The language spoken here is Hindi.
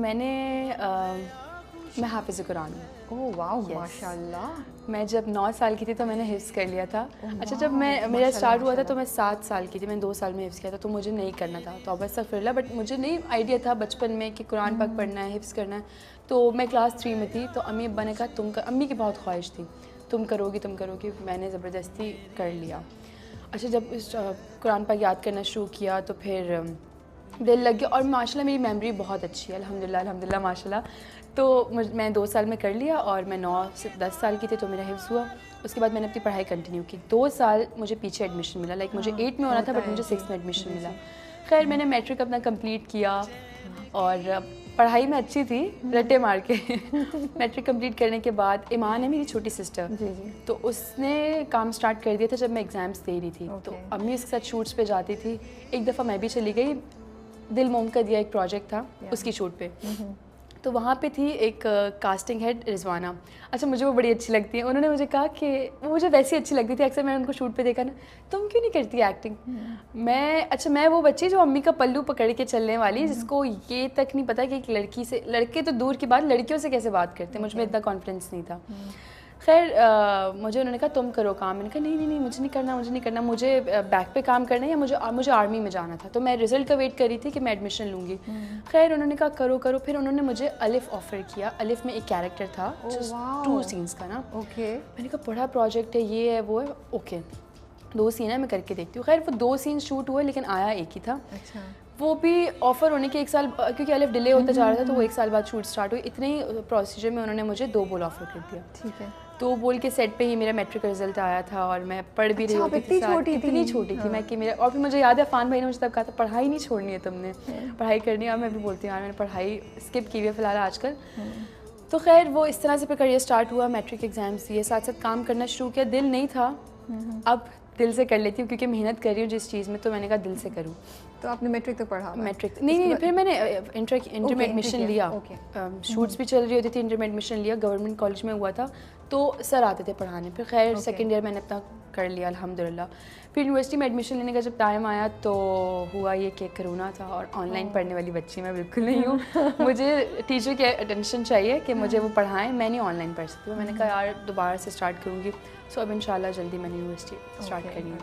मैं हाफिज़ कुरान हूँ। ओह वाह, माशाल्लाह। मैं जब 9 साल की थी तो मैंने हिफ्ज़ कर लिया था। अच्छा, जब मेरा स्टार्ट हुआ था तो मैं 7 साल की थी, मैंने 2 साल में हिफ्ज़ किया था, तो मुझे नहीं करना था, तो अस्तग़फ़िरुल्लाह, बट मुझे नहीं आइडिया था बचपन में कि कुरान पाक पढ़ना है, हिफ्ज़ करना है। तो मैं क्लास 3 में थी, तो अम्मी अब्बा ने कहा अम्मी की बहुत ख्वाहिश थी, तुम करोगी, मैंने ज़बरदस्ती कर लिया। अच्छा, जब इस कुरान पाक याद करना शुरू किया तो फिर दिल लग गया, और माशाल्लाह मेरी मेमोरी बहुत अच्छी है, अल्हम्दुलिल्लाह माशाल्लाह। तो मैं 2 साल में कर लिया, और मैं 9 से 10 साल की थी तो मेरा हिफ्ज़ हुआ। उसके बाद मैंने अपनी पढ़ाई कंटिन्यू की। 2 साल मुझे पीछे एडमिशन मिला, लाइक मुझे 8 में होना था बट मुझे 6 में एडमिशन मिला। खैर, मैंने मैट्रिक अपना कंप्लीट किया, और पढ़ाई में अच्छी थी, रट्टे मार के। मैट्रिक कंप्लीट करने के बाद ईमान है मेरी छोटी सिस्टर, तो उसने काम स्टार्ट कर दिया था जब मैं एग्ज़ाम्स दे रही थी। तो अम्मी उसके साथ शूट्स पे जाती थी। एक दफ़ा मैं भी चली गई, दिल मोम का दिया एक प्रोजेक्ट था, उसकी शूट पे। तो वहाँ पे थी एक कास्टिंग हेड रिजवाना। अच्छा, मुझे वो बड़ी अच्छी लगती है। उन्होंने मुझे कहा कि वो मुझे वैसी अच्छी लगती थी, अक्सर मैंने उनको शूट पे देखा ना, तुम क्यों नहीं करती एक्टिंग? मैं वो बच्ची जो अम्मी का पल्लू पकड़ के चलने वाली, जिसको ये तक नहीं पता कि एक लड़की से, लड़के तो दूर की बात, लड़कियों से कैसे बात करते हैं, मुझ में इतना कॉन्फिडेंस नहीं था। खैर, मुझे उन्होंने कहा तुम करो काम। मैंने कहा नहीं, मुझे नहीं करना, मुझे बैक पे काम करना है, या मुझे आर्मी में जाना था। तो मैं रिज़ल्ट का वेट कर रही थी कि मैं एडमिशन लूँगी। खैर, उन्होंने कहा करो। फिर उन्होंने मुझे अलिफ ऑफ़र किया। अलिफ में एक कैरेक्टर था, 2 सीन्स का ना। मैंने कहा बड़ा प्रोजेक्ट है, ये है वो है, ओके 2 सीन है, मैं करके देखती हूँ। खैर, वो 2 सीन शूट हुए, लेकिन आया एक ही था। अच्छा। वो भी ऑफ़र होने के 1 साल, क्योंकि अलिफ डिले होता जा रहा था, तो वो 1 साल बाद शूट स्टार्ट हुई। इतने ही प्रोसीजर में उन्होंने मुझे 2 बोल ऑफ़र कर दिया। ठीक है। 2 बोल के सेट पे ही मेरा मैट्रिक का रिजल्ट आया था, और मैं पढ़ भी रही होती थी। इतनी छोटी थी मैं कि मेरा, और फिर मुझे याद है अफ़ान भाई ने मुझे तब कहा था पढ़ाई नहीं छोड़नी है तुमने, पढ़ाई करनी है। और मैं भी बोलती हूँ यार, मैंने पढ़ाई स्किप की हुई है फ़िलहाल आजकल। तो खैर, वो इस तरह से फिर करियर स्टार्ट हुआ। मैट्रिक एग्ज़ाम्स दिए, साथ साथ काम करना शुरू किया। दिल नहीं था, अब दिल से कर लेती हूँ क्योंकि मेहनत कर रही हूँ जिस चीज़ में, तो मैंने कहा दिल से करूँ। तो आपने मैट्रिक तक पढ़ा? मैट्रिक नहीं, फिर मैंने इंटर में एडमिशन लिया। शूट्स भी चल रही होती थी, इंटर में एडमिशन लिया, गवर्नमेंट कॉलेज में हुआ था, तो सर आते थे पढ़ाने। फिर खैर सेकेंड ईयर मैंने अपना कर लिया अल्हम्दुलिल्लाह। फिर यूनिवर्सिटी में एडमिशन लेने का जब टाइम आया तो हुआ ये कि कोरोना था, और ऑनलाइन पढ़ने वाली बच्ची मैं बिल्कुल नहीं हूँ। मुझे टीचर की अटेंशन चाहिए कि मुझे वो पढ़ाएं, मैं नहीं ऑनलाइन पढ़ सकती हूँ। मैंने कहा यार दोबारा से स्टार्ट करूँगी। सो अब इंशाल्लाह जल्दी मैंने यूनिवर्सिटी स्टार्ट करनी है।